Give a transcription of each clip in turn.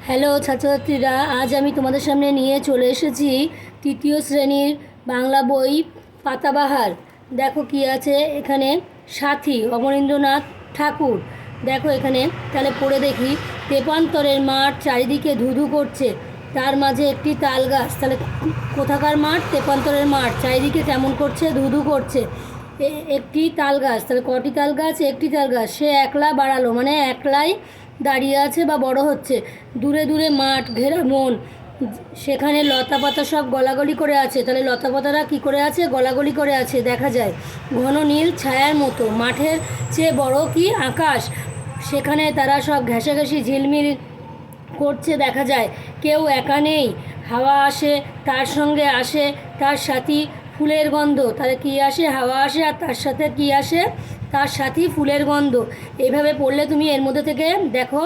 Hello ছাত্রছাত্রীরা, আজ আমি তোমাদের সামনে নিয়ে চলে এসেছি তৃতীয় শ্রেণীর বাংলা বই পাতাবাহার। দেখো কি আছে এখানে, সাথী অবনীন্দ্রনাথ ঠাকুর। দেখো এখানে, তাহলে পড়ে দেখি। তেপান্তরের মাঠ চারিদিকে ধুধু করছে, তার মাঝে একটি তাল গাছ। তাহলে কোথাকার মাঠ? তেপান্তরের মাঠ, চারিদিকে কেমন করছে? ধুধু করছে। একটি তাল গাছ, তাহলে কটি তাল গাছ? একটি তাল গাছ। সে একলা বাড়ালো, মানে একলাই দাঁড়িয়ে আছে বা বড় হচ্ছে। দূরে দূরে মাঠ ঘেরা মন, সেখানে লতা পাতা সব গলাগলি করে আছে। তাহলে লতা পাতারা কী করে আছে? গলাগলি করে আছে, দেখা যায়। ঘন নীল ছায়ার মতো, মাঠের চেয়ে বড় কি আকাশ, সেখানে তারা সব ঘেঁষাঘেঁষি ঝিলমিল করছে, দেখা যায়। কেউ একা নেই, হাওয়া আসে, তার সঙ্গে আসে তার সাথী ফুলের গন্ধ। তাহলে কী আসে? হাওয়া আসে, আর তার সাথে কী আসে? তার সাথী ফুলের গন্ধ। এইভাবে পড়লে তুমি এর মধ্যে থেকে দেখো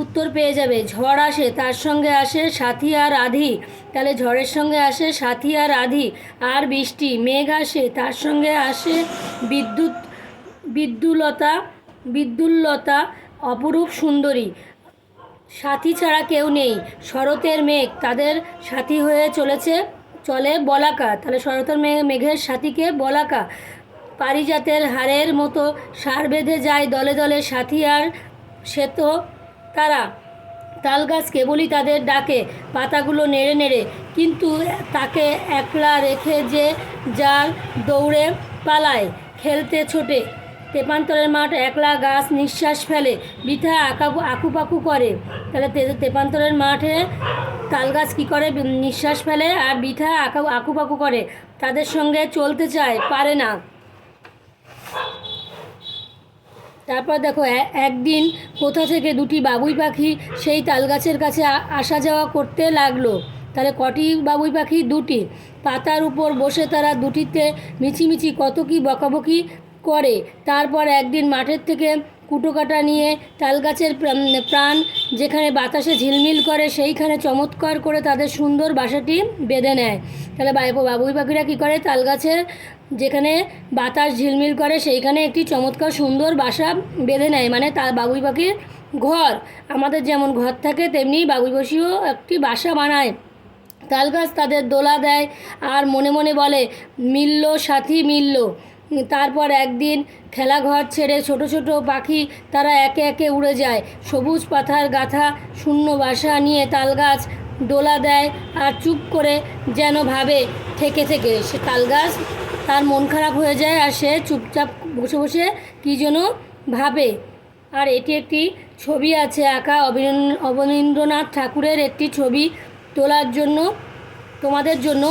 উত্তর পেয়ে যাবে। ঝড় আসে, তার সঙ্গে আসে সাথী আর আধি। তাহলে ঝড়ের সঙ্গে আসে সাথী আর আধি। আর বৃষ্টি, মেঘ আসে, তার সঙ্গে আসে বিদ্যুল্লতা বিদ্যুল্লতা অপরূপ সুন্দরী। সাথী ছাড়া কেউ নেই, শরতের মেঘ তাদের সাথী হয়ে চলে বলাকা। তাহলে শরতের মেঘের সাথীকে বলাকা। পারিজাতের হাড়ের মতো সার বেঁধে যায় দলে দলে সাথী, আর সে তো তারা। তালগাছ কেবলই তাদের ডাকে, পাতাগুলো নেড়ে নেড়ে, কিন্তু তাকে একলা রেখে যে যার দৌড়ে পালায়, খেলতে ছোটে। তেপান্তরের মাঠ একলা, গাছ নিঃশ্বাস ফেলে, বৃথা আকুপাকু করে। তাহলে তেপান্তরের মাঠে তালগাছ কী করে? নিঃশ্বাস ফেলে আর বৃথা আকুপাকু করে, তাদের সঙ্গে চলতে চায়, পারে না। তারপর দেখো, একদিন কোথা থেকে দুটি বাবুই পাখি সেই তালগাছের কাছে আসা যাওয়া করতে লাগলো। তাহলে কটি বাবুই পাখি? দুটি। পাতার উপর বসে তারা দুটিতে মিছিমিছি কত কি বকাবকি করে। তারপর একদিন মাঠের থেকে কুটো কাটা নিয়ে তালগাছের প্রাণ যেখানে বাতাসে ঝিলমিল করে, সেইখানে চমৎকার করে তাদের সুন্দর বাসাটি বেঁধে নেয়। তাহলে বাবুই পাখিরা কী করে? তালগাছের যেখানে বাতাস ঝিলমিল করে সেইখানে একটি চমৎকার সুন্দর বাসা বেঁধে নেয়, মানে তার বাবুই পাখির ঘর। আমাদের যেমন ঘর থাকে, তেমনি বাবুই পাখিও একটি বাসা বানায়। তালগাছ তাদের দোলা দেয় আর মনে মনে বলে, মিলল সাথী মিলল। তারপর একদিন খেলাঘর ছেড়ে ছোট ছোট পাখি তারা একে একে উড়ে যায়। সবুজ পাতার গাথা শূন্য বাসা নিয়ে তালগাছ দোলা দেয় আর চুপ করে যেন ভাবে। থেকে থেকে সে তালগাছ, তার মন খারাপ হয়ে যায়, আর সে চুপচাপ বসে বসে কী যেন ভাবে। আর এটি একটি ছবি আছে আঁকা, অবনীন্দ্রনাথ ঠাকুরের একটি ছবি তোলার জন্য তোমাদের জন্য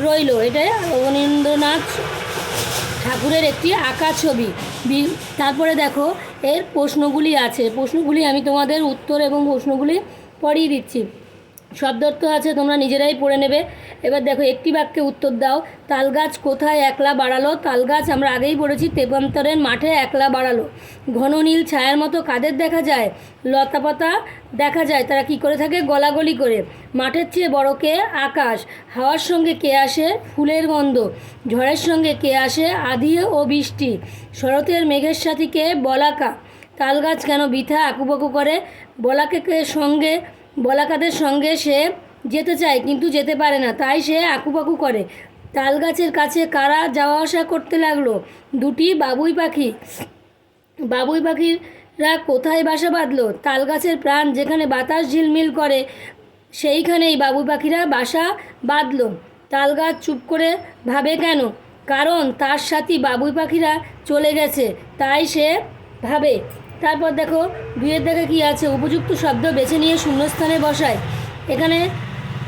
রইল। এটা অবনীন্দ্রনাথ ঠাকুরের একটি আঁকা ছবি। তারপরে দেখো এর প্রশ্নগুলি আছে, প্রশ্নগুলি আমি তোমাদের উত্তর এবং প্রশ্নগুলি পড়িয়ে দিচ্ছি। শব্দার্থ আছে, তোমরা নিজেরাই পড়ে নেবে। এবার দেখো, একটি বাক্যে উত্তর দাও। তালগাছ কোথায় একলা বাড়ালো? তালগাছ আমরা আগেই পড়েছি, তেপান্তরের মাঠে একলা বাড়ালো। ঘন নীল ছায়ার মতো কাদের দেখা যায়? লতা পাতা দেখা যায়, তারা কি করে থাকে? গলাগলি করে। মাঠের চেয়ে বড় কে? আকাশ। হাওয়ার সঙ্গে কে আসে? ফুলের গন্ধ। ঝড়ের সঙ্গে কে আসে? আধি ও বৃষ্টি। শরতের মেঘের সাথী কে? বলাকা। তালগাছ কেন বৃথা আকুপাকু করে? বলাকাদের সঙ্গে সে যেতে চায়, কিন্তু যেতে পারে না, তাই সে আকুপাকু করে। তালগাছের কাছে কারা যাওয়া আসা করতে লাগলো? দুটি বাবুই পাখি। বাবুই পাখিরা কোথায় বাসা বাঁধলো? তালগাছের প্রাণ যেখানে বাতাস ঝিলমিল করে, সেইখানেই বাবুই পাখিরা বাসা বাঁধলো। তালগাছ চুপ করে ভাবে কেন? কারণ তার সাথী বাবুই পাখিরা চলে গেছে, তাই সে ভাবে। তারপর দেখো, দুইয়ের দেখে কী আছে? উপযুক্ত শব্দ বেছে নিয়ে শূন্যস্থানে বসায়। এখানে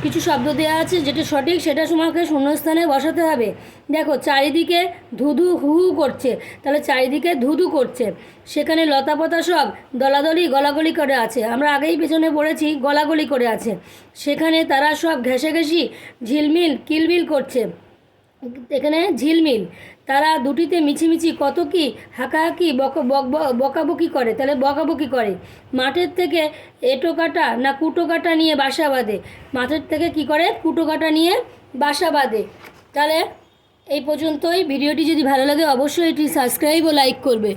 কিছু শব্দ দেওয়া আছে, যেটা সঠিক সেটা তোমাকে শূন্যস্থানে বসাতে হবে। দেখো, চারিদিকে ধুধু হু হু করছে, তাহলে চারিদিকে ধুধু করছে। সেখানে লতাপাতা সব দলাদলি গলাগলি করে আছে, আমরা আগেই পেছনে পড়েছি, গলাগলি করে আছে। সেখানে তারা সব ঘেঁষাঘেঁষি ঝিলমিল কিলবিল করছে। এখানে ঝিলমিল, তারা দুটিতে মিছিমিছি কত কি হাঁকাহাঁকি বকাবকি করে। তাহলে বকাবকি করে। মাঠের থেকে এঁটো কাটা না কুটো কাটা নিয়ে বাসা বাঁধে? মাঠের থেকে কি করে? কুটো কাটা নিয়ে বাসা বাঁধে। তাহলে এই পর্যন্তই। ভিডিওটি যদি ভালো লাগে অবশ্যই এটি সাবস্ক্রাইব ও লাইক করবে।